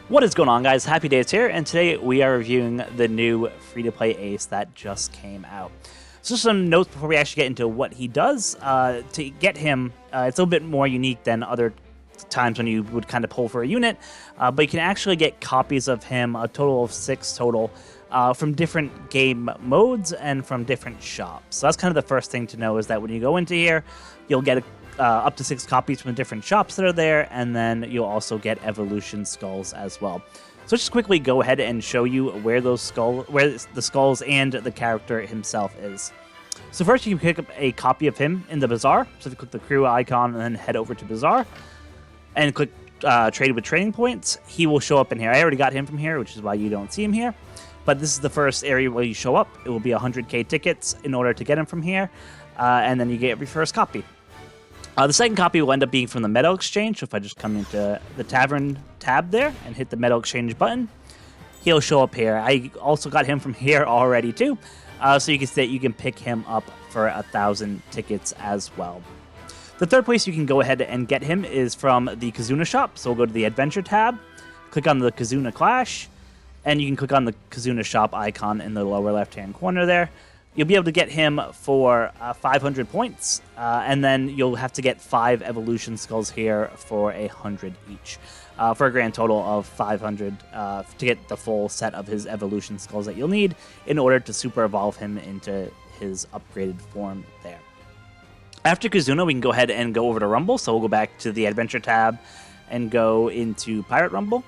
What is going on, guys? HappiDaze here, and today we are reviewing the new free-to-play Ace that just came out. So just some notes before we actually get into what he does. To get him, it's a little bit more unique than other times when you would kind of pull for a unit, but you can actually get copies of him, a total of 6 total, from different game modes and from different shops. So that's kind of the first thing to know, is that when you go into here, you'll get up to 6 copies from the different shops that are there, and then you'll also get evolution skulls as well. So just quickly go ahead and show you where the skulls and the character himself is. So first, you can pick up a copy of him in the bazaar. So if you click the crew icon and then head over to bazaar and click trade with trading points, he will show up in here. I already got him from here, which is why you don't see him here. But this is the first area where you show up. It will be 100k tickets in order to get him from here, and then you get your first copy. The second copy will end up being from the Metal Exchange. So if I just come into the Tavern tab there and hit the Metal Exchange button, he'll show up here. I also got him from here already too. So you can see that you can pick him up for 1,000 tickets as well. The third place you can go ahead and get him is from the Kizuna shop. So we'll go to the Adventure tab, click on the Kizuna Clash, and you can click on the Kizuna shop icon in the lower left-hand corner there. You'll be able to get him for 500 points, and then you'll have to get 5 evolution skulls here for 100 each, for a grand total of 500 to get the full set of his evolution skulls that you'll need in order to super evolve him into his upgraded form there. After Kizuna, we can go ahead and go over to Rumble, so we'll go back to the Adventure tab and go into Pirate Rumble.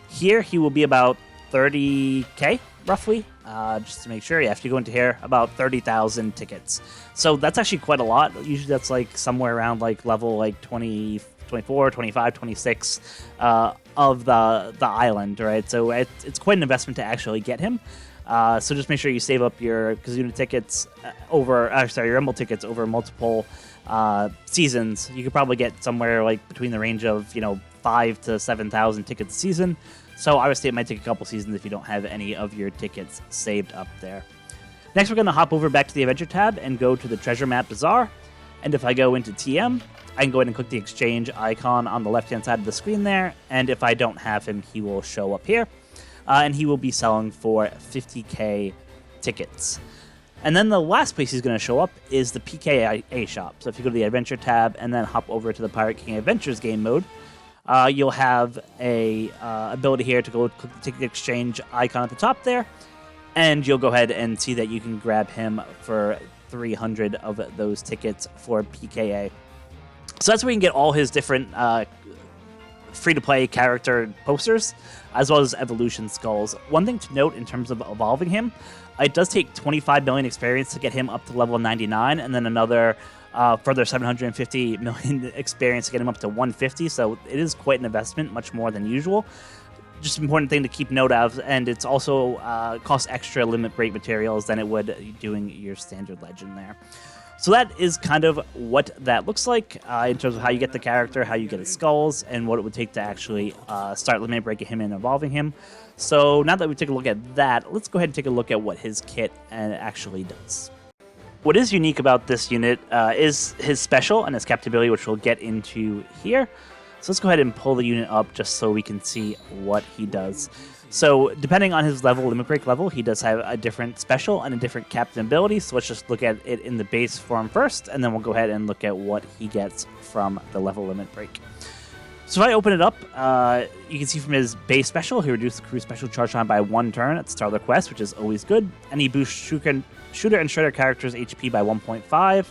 Here, he will be about 30k, roughly. Just to make sure, you have to go into here, about 30,000 tickets. So that's actually quite a lot. Usually that's like somewhere around like level like 20, 24, 25, 26 of the island, right? So it's quite an investment to actually get him. So just make sure you save up your Kizuna tickets your Rumble tickets over multiple seasons. You could probably get somewhere like between the range of 5,000 to 7,000 tickets a season. So obviously it might take a couple seasons if you don't have any of your tickets saved up there. Next, we're going to hop over back to the Adventure tab and go to the Treasure Map Bazaar. And if I go into TM, I can go ahead and click the exchange icon on the left-hand side of the screen there. And if I don't have him, he will show up here. And he will be selling for 50k tickets. And then the last place he's going to show up is the PKA shop. So if you go to the Adventure tab and then hop over to the Pirate King Adventures game mode, you'll have a ability here to go click the ticket exchange icon at the top there, and you'll go ahead and see that you can grab him for 300 of those tickets for PKA. So that's where you can get all his different free-to-play character posters, as well as evolution skulls. One thing to note in terms of evolving him, it does take 25 million experience to get him up to level 99, and then another further 750 million experience to get him up to 150, so it is quite an investment, much more than usual. Just an important thing to keep note of, and it's also costs extra limit break materials than it would doing your standard legend there. So that is kind of what that looks like in terms of how you get the character, how you get his skulls, and what it would take to actually start limit breaking him and evolving him. So now that we take a look at that, let's go ahead and take a look at what his kit actually does. What is unique about this unit is his special and his captivity, which we'll get into here. So let's go ahead and pull the unit up just so we can see what he does. So depending on his level, limit break level, he does have a different special and a different captain ability. So let's just look at it in the base form first, and then we'll go ahead and look at what he gets from the level limit break. So if I open it up, you can see from his base special, he reduced the crew special charge time by 1 turn at the start of the quest, which is always good. And he boosts shooter and shredder characters' HP by 1.5.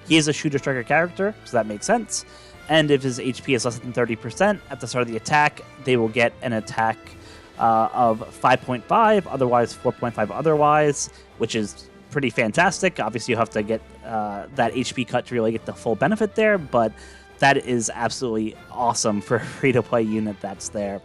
He is a shooter striker character, so that makes sense. And if his HP is less than 30% at the start of the attack, they will get an attack of 5.5, otherwise 4.5 otherwise, which is pretty fantastic. Obviously, you have to get that HP cut to really get the full benefit there, but that is absolutely awesome for a free-to-play unit that's there.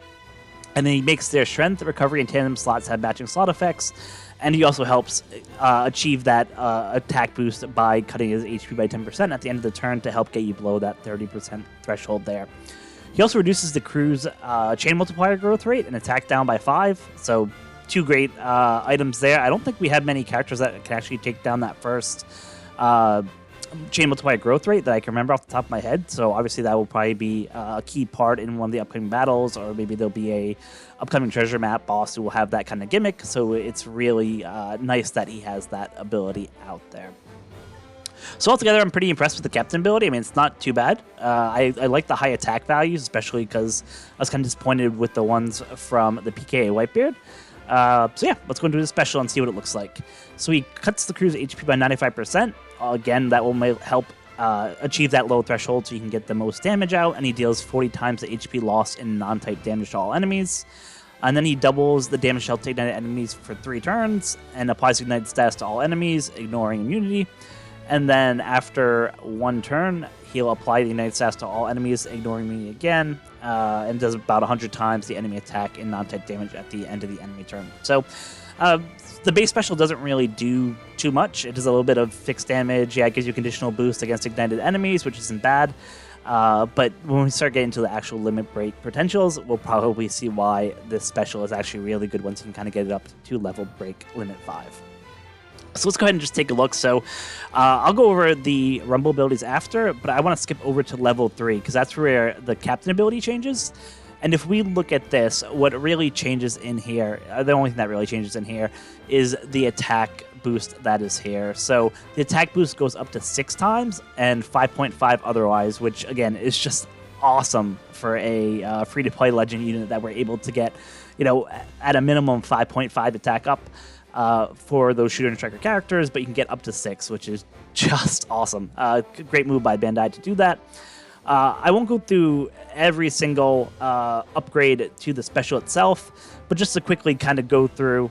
And then he makes their strength, recovery, and tandem slots have matching slot effects, and he also helps achieve that attack boost by cutting his HP by 10% at the end of the turn to help get you below that 30% threshold there. He also reduces the crew's chain multiplier growth rate and attack down by 5, so 2 great items there. I don't think we have many characters that can actually take down that first chain multiplier growth rate that I can remember off the top of my head. So obviously that will probably be a key part in one of the upcoming battles, or maybe there'll be a upcoming treasure map boss who will have that kind of gimmick. So it's really nice that he has that ability out there. So altogether, I'm pretty impressed with the captain ability. I mean, it's not too bad. I like the high attack values, especially because I was kind of disappointed with the ones from the PKA Whitebeard. So yeah, let's go into the special and see what it looks like. So he cuts the crew's HP by 95%. Again, that will help achieve that low threshold so you can get the most damage out, and he deals 40 times the HP loss in non-type damage to all enemies. And then he doubles the damage dealt to ignited enemies for 3 turns, and applies ignited status to all enemies, ignoring immunity. And then after 1 turn, he'll apply the ignited status to all enemies, ignoring immunity again, and does about 100 times the enemy attack in non-type damage at the end of the enemy turn. So the base special doesn't really do too much. It does a little bit of fixed damage. Yeah, it gives you a conditional boost against ignited enemies, which isn't bad. But when we start getting to the actual limit break potentials, we'll probably see why this special is actually really good once you can kind of get it up to level break limit 5. So let's go ahead and just take a look. So I'll go over the Rumble abilities after, but I want to skip over to level 3 because that's where the captain ability changes. And if we look at this, what really changes in here, the only thing that really changes in here is the attack boost that is here. So the attack boost goes up to 6 times and 5.5 otherwise, which again is just awesome for a free-to-play Legend unit that we're able to get, at a minimum 5.5 attack up. For those shooter and striker characters, but you can get up to 6, which is just awesome. Great move by Bandai to do that. I won't go through every single upgrade to the special itself, but just to quickly kind of go through,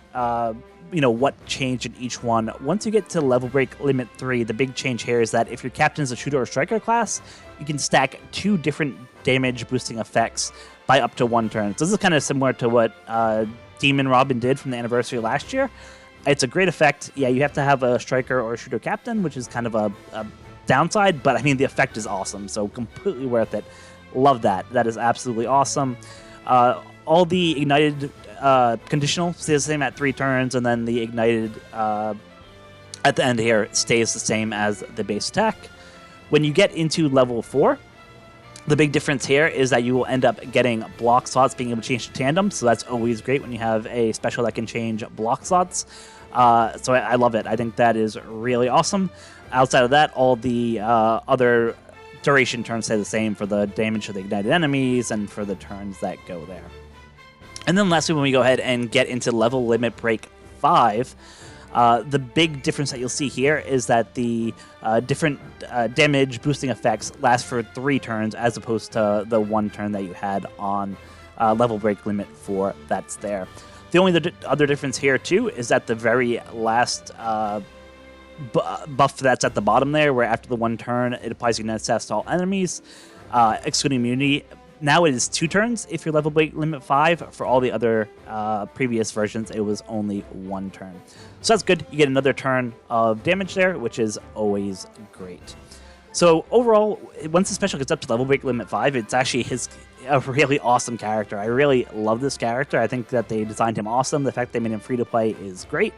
what changed in each one. Once you get to level break limit 3, the big change here is that if your captain's a shooter or striker class, you can stack 2 different damage boosting effects by up to 1 turn. So this is kind of similar to what Demon Robin did from the anniversary last year. It's a great effect. Yeah, you have to have a striker or a shooter captain, which is kind of a downside, but I mean, the effect is awesome, so completely worth it. Love that. That is absolutely awesome. All the ignited conditional stays the same at 3 turns, and then the ignited at the end here stays the same as the base attack. When you get into level 4, the big difference here is that you will end up getting block slots being able to change to tandem, so that's always great when you have a special that can change block slots. So I love it. I think that is really awesome. Outside of that, all the other duration turns stay the same for the damage to the ignited enemies and for the turns that go there. And then lastly, when we go ahead and get into level limit break 5, the big difference that you'll see here is that the different damage boosting effects last for 3 turns as opposed to the 1 turn that you had on level break limit 4 that's there. The only other difference here too is that the very last buff that's at the bottom there, where after the 1 turn it applies ignited status to all enemies, excluding immunity. Now it is 2 turns if you're level break limit 5. For all the other previous versions, it was only 1 turn. So that's good. You get another turn of damage there, which is always great. So overall, once the special gets up to level break limit 5, it's actually a really awesome character. I really love this character. I think that they designed him awesome. The fact they made him free to play is great.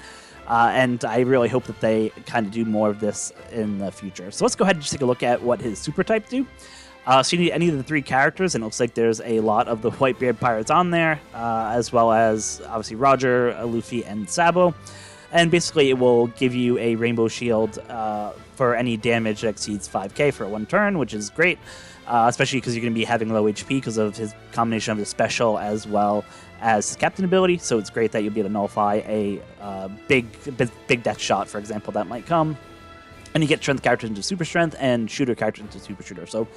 And I really hope that they kind of do more of this in the future. So let's go ahead and just take a look at what his super type do. So you need any of the 3 characters, and it looks like there's a lot of the Whitebeard pirates on there, as well as obviously Roger, Luffy, and Sabo. And basically it will give you a Rainbow Shield for any damage that exceeds 5k for 1 turn, which is great, especially because you're going to be having low HP because of his combination of his special as well as his captain ability. So it's great that you'll be able to nullify a big death shot, for example, that might come. And you get strength characters into super strength and shooter characters into super shooter. So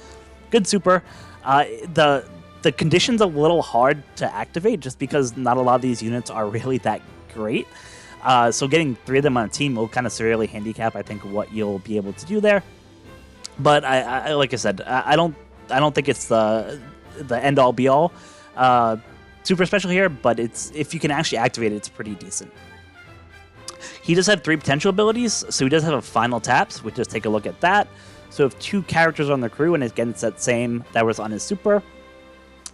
good super. The condition's a little hard to activate just because not a lot of these units are really that great. So getting 3 of them on a team will kind of severely handicap, I think, what you'll be able to do there. But I like I said, I don't think it's the end all be all super special here. But if you can actually activate it, it's pretty decent. He does have 3 potential abilities, so he does have a final taps. We'll just take a look at that. So if 2 characters on the crew, and again it's that same that was on his super.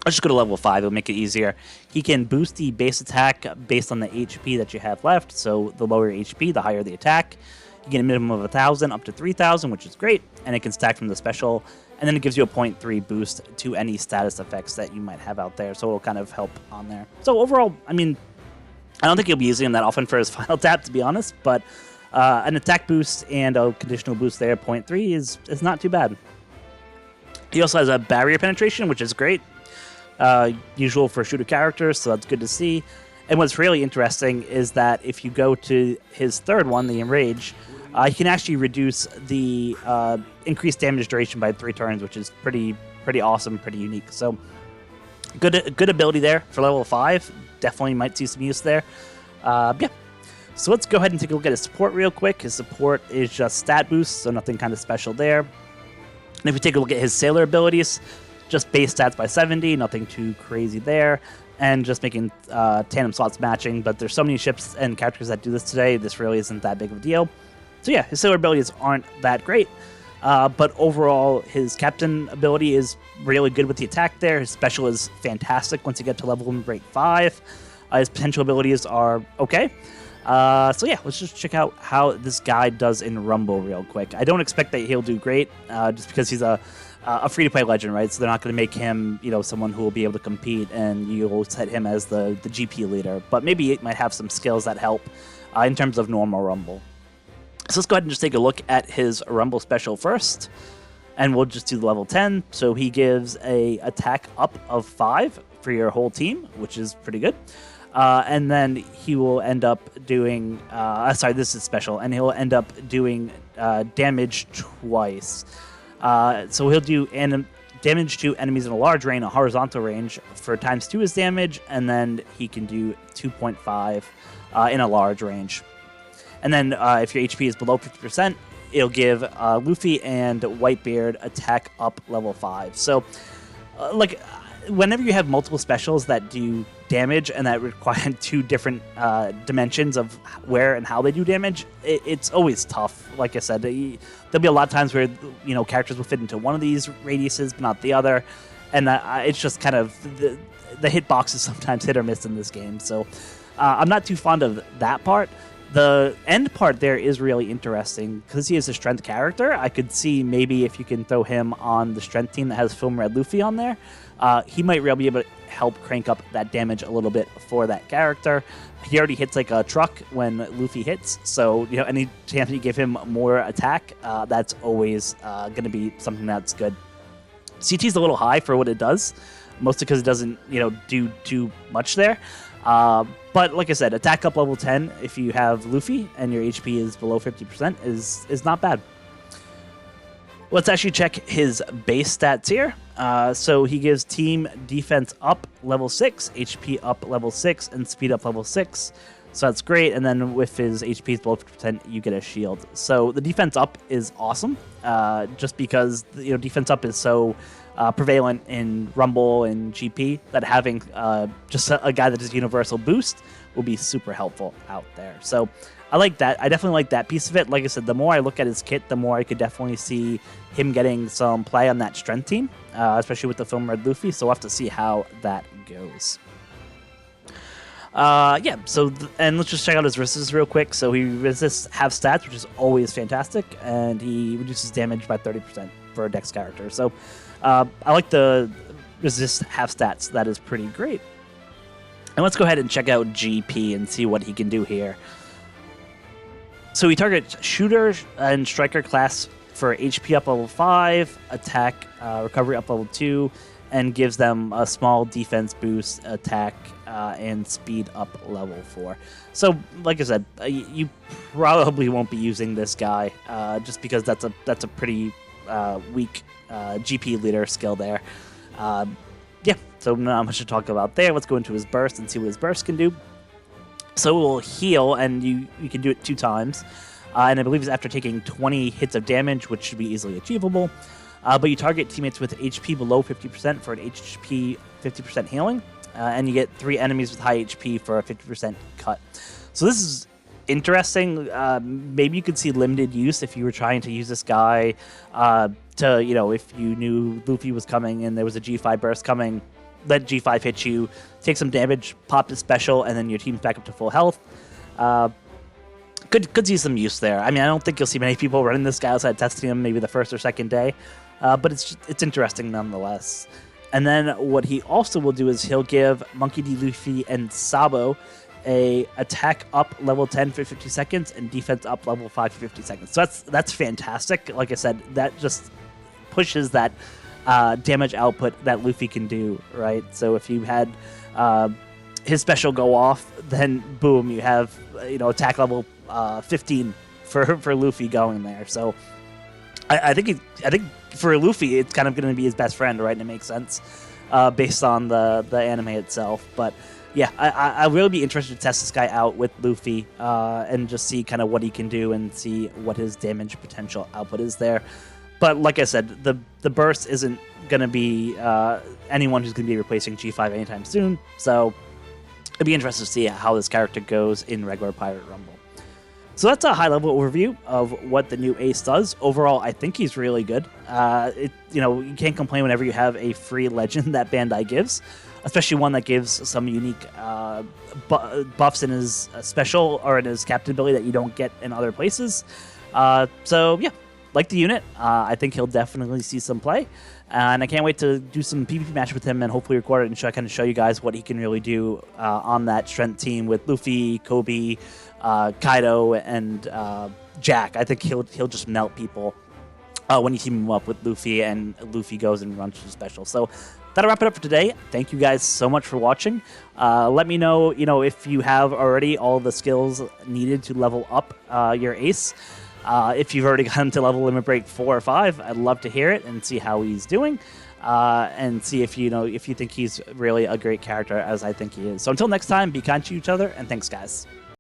I'll just go to level 5, it'll make it easier. He can boost the base attack based on the HP that you have left, so the lower your HP, the higher the attack. You get a minimum of 1,000 up to 3,000, which is great, and it can stack from the special, and then it gives you a 0.3 boost to any status effects that you might have out there, so it'll kind of help on there. So overall, I mean, I don't think he'll be using him that often for his final tap, to be honest, but an attack boost and a conditional boost there, 0.3, is not too bad. He also has a barrier penetration, which is great. Usual for shooter characters, so that's good to see. And what's really interesting is that if you go to his third one, the Enrage, you can actually reduce the increased damage duration by 3 turns, which is pretty awesome, pretty unique. So good ability there for level 5. Definitely might see some use there. Yeah. So let's go ahead and take a look at his support real quick. His support is just stat boost, so nothing kind of special there. And if we take a look at his sailor abilities, just base stats by 70, nothing too crazy there, and just making tandem slots matching. But there's so many ships and characters that do this today, this really isn't that big of a deal. So yeah, his sailor abilities aren't that great, but overall his captain ability is really good with the attack there. His special is fantastic once you get to level 1 break 5. His potential abilities are okay. So yeah, let's just check out how this guy does in Rumble real quick. I don't expect that he'll do great, just because he's a free-to-play legend, right? So they're not going to make him, someone who will be able to compete, and you'll set him as the GP leader. But maybe it might have some skills that help in terms of normal Rumble. So let's go ahead and just take a look at his Rumble special first, and we'll just do the level 10. So he gives a attack up of 5 for your whole team, which is pretty good. And then he will end up doing, this is special, and he'll end up doing damage twice. So he'll do damage to enemies in a large range, a horizontal range, for ×2 his damage, and then he can do 2.5 in a large range. And then if your HP is below 50%, it'll give Luffy and Whitebeard attack up level 5. So, whenever you have multiple specials that do damage and that require 2 different dimensions of where and how they do damage, it's always tough. Like I said, there'll be a lot of times where characters will fit into one of these radiuses but not the other, and it's just kind of the hitbox is sometimes hit or miss in this game. So I'm not too fond of that part. The end part there is really interesting because he is a strength character. I could see maybe if you can throw him on the strength team that has Film Red Luffy on there, he might really be able to help crank up that damage a little bit for that character. He already hits like a truck when Luffy hits, so any chance you give him more attack, that's always going to be something that's good. CT's a little high for what it does, mostly because it doesn't do too much there. But like I said, attack up level 10 if you have Luffy and your HP is below 50% is not bad. Let's actually check his base stats here. So he gives team defense up level 6, HP up level 6, and speed up level 6. So that's great. And then with his HP is below 50%, you get a shield. So the defense up is awesome, just because defense up is so prevalent in Rumble and GP that having just a guy that does universal boost will be super helpful out there. So I like that. I definitely like that piece of it. Like I said, the more I look at his kit, the more I could definitely see him getting some play on that strength team, especially with the Film Red Luffy. So we'll have to see how that goes. And let's just check out his resists real quick. So he resists half stats, which is always fantastic, and he reduces damage by 30% for a Dex character. So I like the resist half stats. That is pretty great. And let's go ahead and check out GP and see what he can do here. So he targets shooter and striker class for HP up level 5, attack recovery up level 2, and gives them a small defense boost, attack, and speed up level 4. So, like I said, you probably won't be using this guy just because that's a pretty weak GP leader skill there. So not much to talk about there. Let's go into his burst and see what his burst can do. So it will heal, and you can do it 2 times. And I believe it's after taking 20 hits of damage, which should be easily achievable. But you target teammates with HP below 50% for an HP 50% healing. And you get 3 enemies with high HP for a 50% cut. So this is interesting. Maybe you could see limited use if you were trying to use this guy if you knew Luffy was coming and there was a G5 burst coming, let G5 hit you, take some damage, pop the special, and then your team's back up to full health. Could see some use there. I mean, I don't think you'll see many people running this guy outside testing him maybe the first or second day, but it's interesting nonetheless. And then what he also will do is he'll give Monkey D. Luffy and Sabo a attack up level 10 for 50 seconds and defense up level 5 for 50 seconds. So that's fantastic. Like I said, that just pushes that damage output that Luffy can do, right? So if you had his special go off, then boom, you have attack level 15 for Luffy going there. So I think for Luffy, it's kind of going to be his best friend, right? And it makes sense based on the anime itself. But yeah, I will be interested to test this guy out with Luffy and just see kind of what he can do and see what his damage potential output is there. But like I said, the burst isn't going to be anyone who's going to be replacing G5 anytime soon. So it'd be interesting to see how this character goes in regular Pirate Rumble. So that's a high-level overview of what the new Ace does. Overall, I think he's really good. You can't complain whenever you have a free legend that Bandai gives, especially one that gives some unique buffs in his special or in his captain ability that you don't get in other places. So yeah, like the unit. I think he'll definitely see some play. And I can't wait to do some PvP match with him and hopefully record it and kind of show you guys what he can really do on that strength team with Luffy, Kobe, Kaido, and Jack. I think he'll just melt people when you team him up with Luffy and Luffy goes and runs his special. So that'll wrap it up for today. Thank you guys so much for watching. Let me know, if you have already all the skills needed to level up your Ace. If you've already gotten to level limit break 4 or 5, I'd love to hear it and see how he's doing, and see if you think he's really a great character as I think he is. So until next time, be kind to each other, and thanks, guys.